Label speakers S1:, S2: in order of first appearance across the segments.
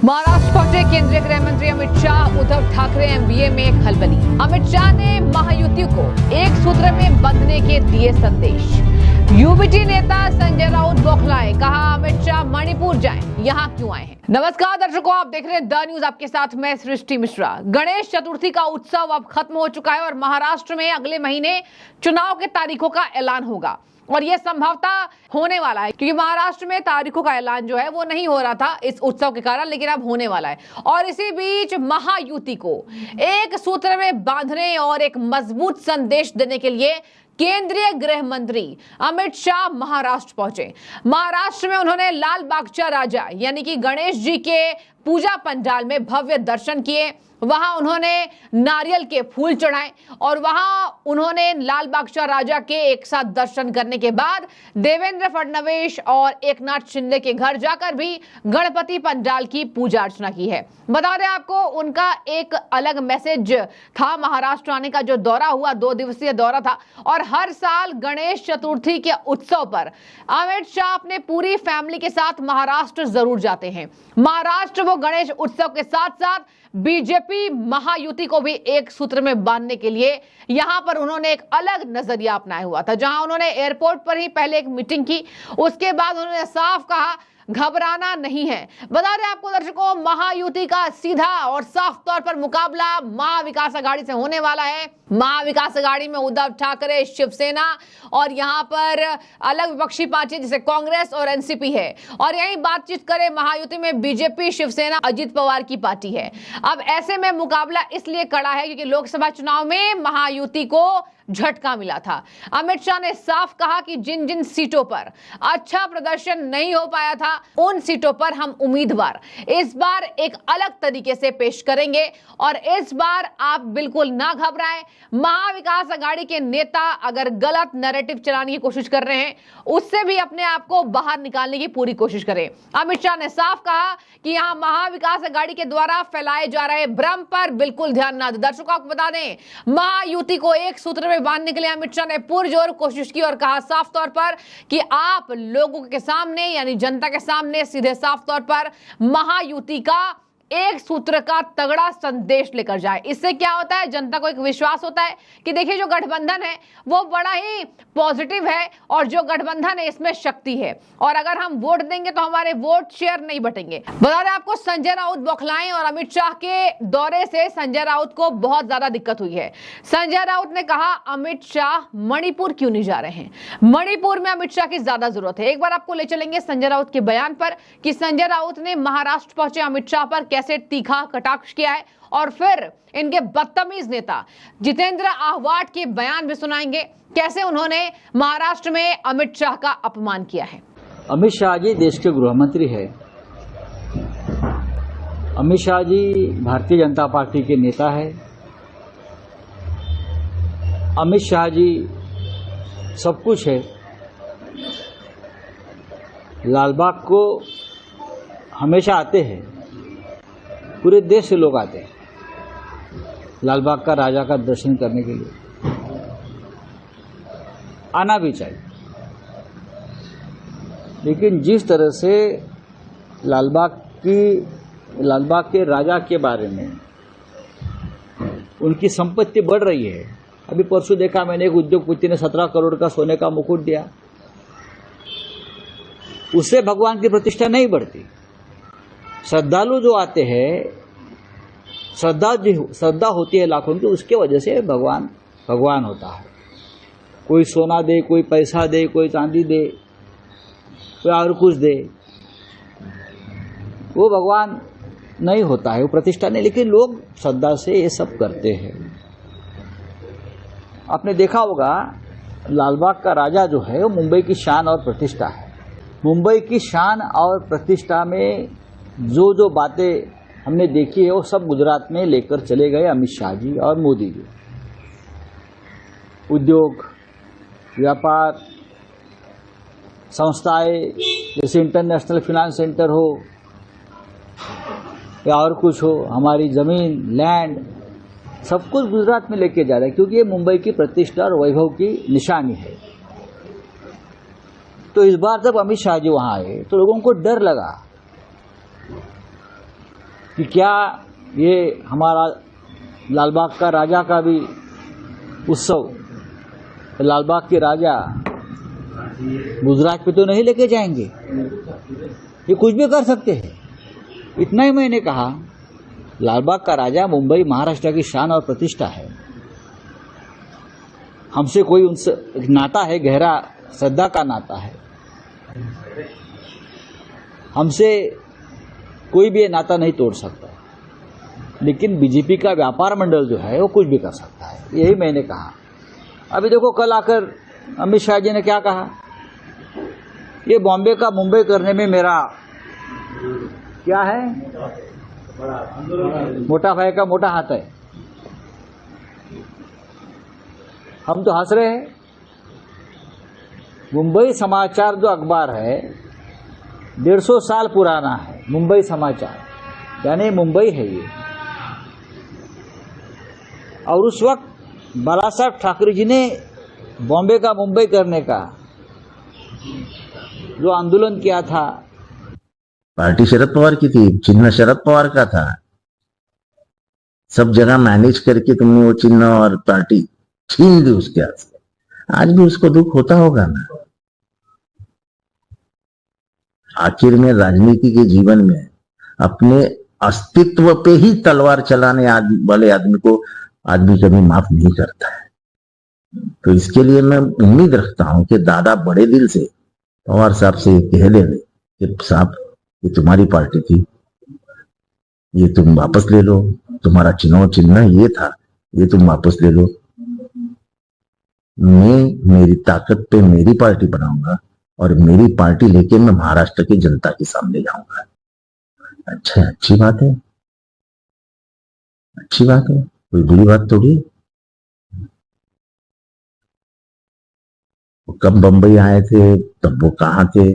S1: महाराष्ट्र पहुंचे केंद्रीय गृह मंत्री अमित शाह। उद्धव ठाकरे एमवीए में खलबली। अमित शाह ने महायुति को एक सूत्र में बंधने के दिए संदेश। यूबीटी नेता संजय राउत बौखलाए, कहा अमित शाह मणिपुर जाएं, यहाँ क्यों आए हैं। नमस्कार दर्शकों, आप देख रहे हैं द न्यूज, आपके साथ मैं सृष्टि मिश्रा। गणेश चतुर्थी का उत्सव अब खत्म हो चुका है और महाराष्ट्र में अगले महीने चुनाव के तारीखों का ऐलान होगा और यह संभवतः होने वाला है, क्योंकि महाराष्ट्र में तारीखों का ऐलान जो है वो नहीं हो रहा था इस उत्सव के कारण, लेकिन अब होने वाला है। और इसी बीच महायुति को एक सूत्र में बांधने और एक मजबूत संदेश देने के लिए केंद्रीय गृह मंत्री अमित शाह महाराष्ट्र पहुंचे। महाराष्ट्र में उन्होंने लाल बागचा राजा यानी कि गणेश जी के पूजा पंडाल में भव्य दर्शन किए। वहां उन्होंने नारियल के फूल चढ़ाए और वहां उन्होंने लाल बागचा राजा के एक साथ दर्शन करने के बाद देवेंद्र फडणवीस और एकनाथ शिंदे के घर जाकर भी गणपति पंडाल की पूजा अर्चना की है। बता दें आपको, उनका एक अलग मैसेज था। महाराष्ट्र आने का जो दौरा हुआ 2 दिवसीय दौरा था और हर साल गणेश चतुर्थी के उत्सव पर अमित शाह अपने पूरी फैमिली के साथ महाराष्ट्र जरूर जाते हैं। महाराष्ट्र वो गणेश उत्सव के साथ साथ बीजेपी महायुति को भी एक सूत्र में बांधने के लिए यहां पर उन्होंने एक अलग नजरिया अपनाया हुआ था, जहां उन्होंने एयरपोर्ट पर ही पहले एक मीटिंग की, उसके बाद उन्होंने साफ कहा घबराना नहीं है। बता दें आपको दर्शकों, महायुति का सीधा और साफ तौर पर मुकाबला महाविकास आघाड़ी से होने वाला है। महाविकास आघाड़ी में उद्धव ठाकरे, शिवसेना और यहां पर अलग विपक्षी पार्टी जैसे कांग्रेस और एनसीपी है। और यही बातचीत करें महायुति में बीजेपी, शिवसेना, अजित पवार की पार्टी है। अब ऐसे में मुकाबला इसलिए कड़ा है क्योंकि लोकसभा चुनाव में महायुति को झटका मिला था। अमित शाह ने साफ कहा कि जिन जिन सीटों पर अच्छा प्रदर्शन नहीं हो पाया था उन सीटों पर हम उम्मीदवार इस बार एक अलग तरीके से पेश करेंगे और इस बार आप बिल्कुल ना घबराएं। महाविकास आघाड़ी के नेता अगर गलत नैरेटिव चलाने की कोशिश कर रहे हैं उससे भी अपने आप को बाहर निकालने की पूरी कोशिश करें। अमित शाह ने साफ कहा कि यहां महाविकास आघाड़ी के द्वारा फैलाए जा रहे भ्रम पर बिल्कुल ध्यान ना दें। दर्शकों आपको बता दें, महायुति को एक सूत्र बांधने के लिए अमित शाह ने पुरजोर कोशिश की और कहा साफ तौर पर कि आप लोगों के सामने यानी जनता के सामने सीधे साफ तौर पर महायुति का एक सूत्र का तगड़ा संदेश लेकर जाए। इससे क्या होता है, जनता को एक विश्वास होता है कि देखिए जो गठबंधन है वो बड़ा ही पॉजिटिव है और जो गठबंधन है इसमें शक्ति है और अगर हम वोट देंगे तो हमारे वोट शेयर नहीं बटेंगे। बता दें आपको, संजय राउत बौखलाए और अमित शाह के दौरे से संजय राउत को बहुत ज्यादा दिक्कत हुई है। संजय राउत ने कहा अमित शाह मणिपुर क्यों नहीं जा रहे हैं, मणिपुर में अमित शाह की ज्यादा जरूरत है। एक बार आपको ले चलेंगे संजय राउत के बयान पर कि संजय राउत ने महाराष्ट्र पहुंचे अमित शाह पर कैसे तीखा कटाक्ष किया है और फिर इनके बदतमीज नेता जितेंद्र आहवाट के बयान भी सुनाएंगे, कैसे उन्होंने महाराष्ट्र में अमित शाह का अपमान किया है।
S2: अमित शाह जी देश के गृह मंत्री है। अमित शाह जी भारतीय जनता पार्टी के नेता है। अमित शाह जी सब कुछ है। लालबाग को हमेशा आते हैं, पूरे देश से लोग आते हैं लालबाग का राजा का दर्शन करने के लिए। आना भी चाहिए, लेकिन जिस तरह से लालबाग के राजा के बारे में उनकी संपत्ति बढ़ रही है। अभी परसों देखा मैंने, एक उद्योगपति ने 17 करोड़ का सोने का मुकुट दिया। उससे भगवान की प्रतिष्ठा नहीं बढ़ती। श्रद्धालु जो आते हैं, श्रद्धा होती है लाखों की, उसके वजह से भगवान होता है। कोई सोना दे, कोई पैसा दे, कोई चांदी दे, कोई और कुछ दे, वो भगवान नहीं होता है, वो प्रतिष्ठा नहीं। लेकिन लोग श्रद्धा से ये सब करते हैं। आपने देखा होगा लालबाग का राजा जो है वो मुंबई की शान और प्रतिष्ठा है। मुंबई की शान और प्रतिष्ठा में जो बातें हमने देखी है वो सब गुजरात में लेकर चले गए अमित शाह जी और मोदी जी। उद्योग, व्यापार, संस्थाएं जैसे इंटरनेशनल फाइनेंस सेंटर हो या और कुछ हो, हमारी ज़मीन, लैंड, सब कुछ गुजरात में लेके जा रहे हैं, क्योंकि ये मुंबई की प्रतिष्ठा और वैभव की निशानी है। तो इस बार जब अमित शाह जी वहाँ आए तो लोगों को डर लगा कि क्या ये हमारा लालबाग का राजा का भी उत्सव, लालबाग के राजा गुजरात पे तो नहीं लेके जाएंगे, ये कुछ भी कर सकते हैं। इतना ही मैंने कहा, लालबाग का राजा मुंबई महाराष्ट्र की शान और प्रतिष्ठा है। हमसे कोई उनसे नाता है, गहरा श्रद्धा का नाता है। हमसे कोई भी ये नाता नहीं तोड़ सकता, लेकिन बीजेपी का व्यापार मंडल जो है वो कुछ भी कर सकता है, यही मैंने कहा। अभी देखो, कल आकर अमित शाह जी ने क्या कहा, ये बॉम्बे का मुंबई करने में मेरा क्या है, मोटा भाई का मोटा हाथ है। हम तो हंस रहे हैं। मुंबई समाचार जो अखबार है 150 साल पुराना है, मुंबई समाचार, यानी मुंबई है ये। और उस वक्त बाला साहब ठाकरे जी ने बॉम्बे का मुंबई करने का जो आंदोलन किया था,
S3: पार्टी शरद पवार की थी, चिन्ह शरद पवार का था। सब जगह मैनेज करके तुमने वो चिन्ह और पार्टी छीन दी उसके हाथ से। आज भी उसको दुख होता होगा ना। आखिर में राजनीति के जीवन में अपने अस्तित्व पे ही तलवार चलाने वाले आदमी को आदमी कभी माफ नहीं करता है। तो इसके लिए मैं उम्मीद रखता हूं कि दादा बड़े दिल से पवार साहब से कह देंगे कि साहब, ये तुम्हारी पार्टी थी, ये तुम वापस ले लो, तुम्हारा चुनाव चिन्ह ये था, ये तुम वापस ले लो। मैं मेरी ताकत पे मेरी पार्टी बनाऊंगा और मेरी पार्टी लेके मैं महाराष्ट्र की जनता के सामने जाऊंगा। अच्छा, अच्छी बात है, अच्छी बात है, कोई बुरी बात थोड़ी है। वो कब बंबई आए थे, तब वो कहाँ थे,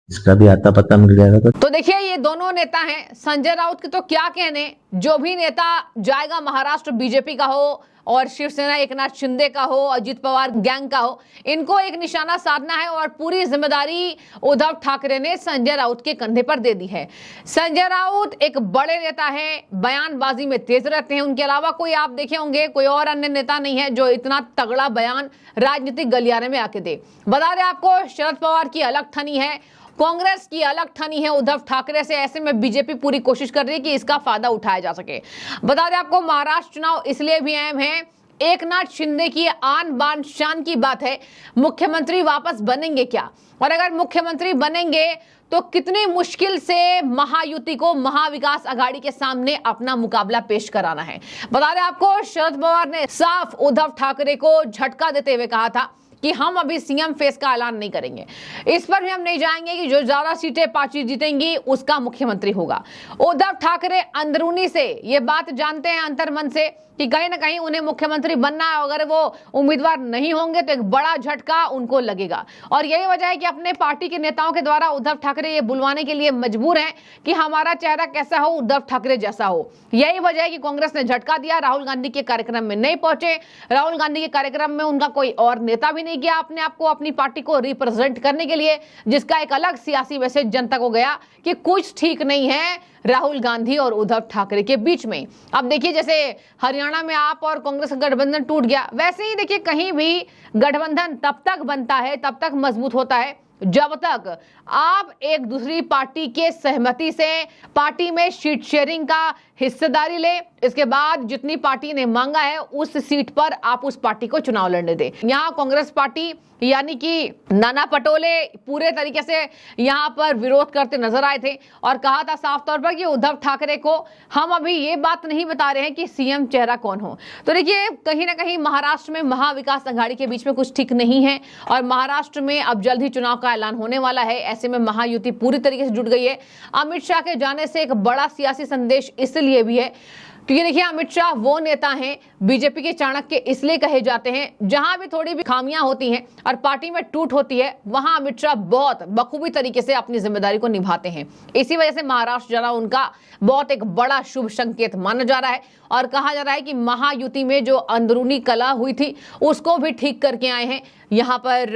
S3: इसका भी आता पता मिल जाएगा।
S1: तो देखिए, ये दोनों नेता हैं। संजय राउत के तो क्या कहने, जो भी नेता जाएगा महाराष्ट्र बीजेपी का हो और शिवसेना एकनाथ शिंदे का हो, अजित पवार गैंग का हो, इनको एक निशाना साधना है और पूरी जिम्मेदारी उद्धव ठाकरे ने संजय राउत के कंधे पर दे दी है। संजय राउत एक बड़े नेता हैं, बयानबाजी में तेज रहते हैं। उनके अलावा कोई आप देखे होंगे कोई और अन्य नेता नहीं है जो इतना तगड़ा बयान राजनीतिक गलियारे में आके दे। बता दें आपको, शरद पवार की अलग ठनी है, कांग्रेस की अलग ठनी है उद्धव ठाकरे से। ऐसे में बीजेपी पूरी कोशिश कर रही है कि इसका फायदा उठाया जा सके। बता दें आपको, महाराष्ट्र चुनाव इसलिए भी अहम है, एकनाथ शिंदे की आन बान शान की बात है। मुख्यमंत्री वापस बनेंगे क्या, और अगर मुख्यमंत्री बनेंगे तो कितनी मुश्किल से महायुति को महाविकास आघाड़ी के सामने अपना मुकाबला पेश कराना है। बता दें आपको, शरद पवार ने साफ उद्धव ठाकरे को झटका देते हुए कहा था कि हम अभी सीएम फेस का ऐलान नहीं करेंगे। इस पर भी हम नहीं जाएंगे कि जो ज्यादा सीटें पार्टी जीतेंगी उसका मुख्यमंत्री होगा। उद्धव ठाकरे अंदरूनी से ये बात जानते हैं, अंतर्मन से, कि कहीं ना कहीं उन्हें मुख्यमंत्री बनना है। अगर वो उम्मीदवार नहीं होंगे तो एक बड़ा झटका उनको लगेगा। और यही वजह है कि अपने पार्टी के नेताओं के द्वारा उद्धव ठाकरे ये बुलवाने के लिए मजबूर हैं कि हमारा चेहरा कैसा हो, उद्धव ठाकरे जैसा हो। यही वजह है कि कांग्रेस ने झटका दिया, राहुल गांधी के कार्यक्रम में नहीं पहुंचे। राहुल गांधी के कार्यक्रम में उनका कोई और नेता भी नहीं गया अपने आप को, अपनी पार्टी को रिप्रेजेंट करने के लिए, जिसका एक अलग सियासी मैसेज जनता को गया कि कुछ ठीक नहीं है राहुल गांधी और उद्धव ठाकरे के बीच में। अब देखिए, जैसे हरियाणा में आप और कांग्रेस का गठबंधन टूट गया, वैसे ही देखिए कहीं भी गठबंधन तब तक बनता है, तब तक मजबूत होता है जब तक आप एक दूसरी पार्टी के सहमति से पार्टी में सीट शेयरिंग का हिस्सेदारी ले। इसके बाद जितनी पार्टी ने मांगा है उस सीट पर आप उस पार्टी को चुनाव लड़ने दें। यहाँ कांग्रेस पार्टी यानी कि नाना पटोले पूरे तरीके से यहाँ पर विरोध करते नजर आए थे और कहा था साफ तौर पर कि उद्धव ठाकरे को हम अभी ये बात नहीं बता रहे हैं कि सीएम चेहरा कौन हो। तो देखिए, कहीं ना कहीं महाराष्ट्र में महाविकास आघाड़ी के बीच में कुछ ठीक नहीं है और महाराष्ट्र में अब जल्द ही चुनाव का ऐलान होने वाला है। ऐसे में महायुति पूरी तरीके से जुट गई है। अमित शाह के जाने से एक बड़ा सियासी संदेश इसलिए भी है क्योंकि देखिए, अमित शाह वो नेता हैं, बीजेपी के चाणक्य इसलिए कहे जाते हैं, जहां भी थोड़ी भी खामियां होती हैं और पार्टी में टूट होती है, वहां अमित शाह बहुत बखूबी तरीके से अपनी जिम्मेदारी को निभाते हैं। इसी वजह से महाराष्ट्र जाना उनका बहुत एक बड़ा शुभ संकेत माना जा रहा है और कहा जा रहा है कि महायुति में जो अंदरूनी कला हुई थी उसको भी ठीक करके आए हैं। यहाँ पर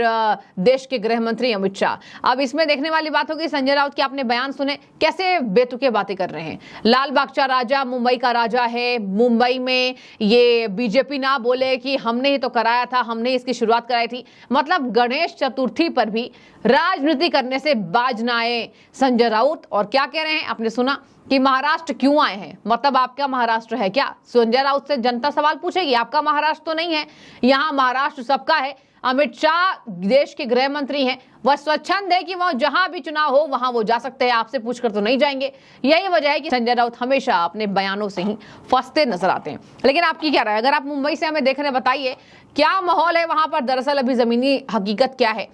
S1: देश के गृह मंत्री अमित शाह। अब इसमें देखने वाली बात होगी, संजय राउत के आपने बयान सुने, कैसे बेतुके बातें कर रहे हैं। लाल बागचा राजा मुंबई का राजा है, मुंबई में ये बीजेपी ना बोले कि हमने ही तो कराया था, हमने इसकी शुरुआत कराई थी। मतलब गणेश चतुर्थी पर भी राजनीति करने से बाज ना आए संजय राउत। और क्या कह रहे हैं आपने सुना कि महाराष्ट्र क्यों आए हैं, मतलब आपका महाराष्ट्र है क्या? संजय राउत से जनता सवाल पूछेगी, आपका महाराष्ट्र तो नहीं है, यहाँ महाराष्ट्र सबका है। अमित शाह देश के गृह मंत्री हैं, वह स्वच्छंद है कि वह जहां भी चुनाव हो वहां वो जा सकते हैं, आपसे पूछकर तो नहीं जाएंगे। यही वजह है कि संजय राउत हमेशा अपने बयानों से ही फंसते नजर आते हैं। लेकिन आपकी क्या राय, अगर आप मुंबई से हमें देख रहे हैं, बताइए क्या माहौल है वहां पर, दरअसल अभी जमीनी हकीकत क्या है,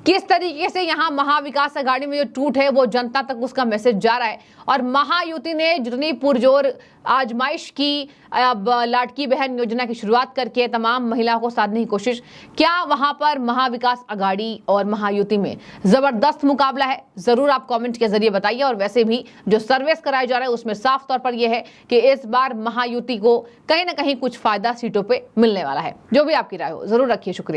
S1: किस तरीके से यहाँ महाविकास अघाड़ी में जो टूट है वो जनता तक उसका मैसेज जा रहा है। और महायुति ने जितनी पुरजोर आजमाइश की, अब लाडकी बहन योजना की शुरुआत करके तमाम महिलाओं को साधने की कोशिश, क्या वहां पर महाविकास अघाड़ी और महायुति में जबरदस्त मुकाबला है? जरूर आप कमेंट के जरिए बताइए। और वैसे भी जो सर्वेस कराए जा रहे हैं उसमें साफ तौर पर यह है कि इस बार महायुति को कहीं ना कहीं कुछ फायदा सीटों पे मिलने वाला है। जो भी आपकी राय हो जरूर रखिए। शुक्रिया।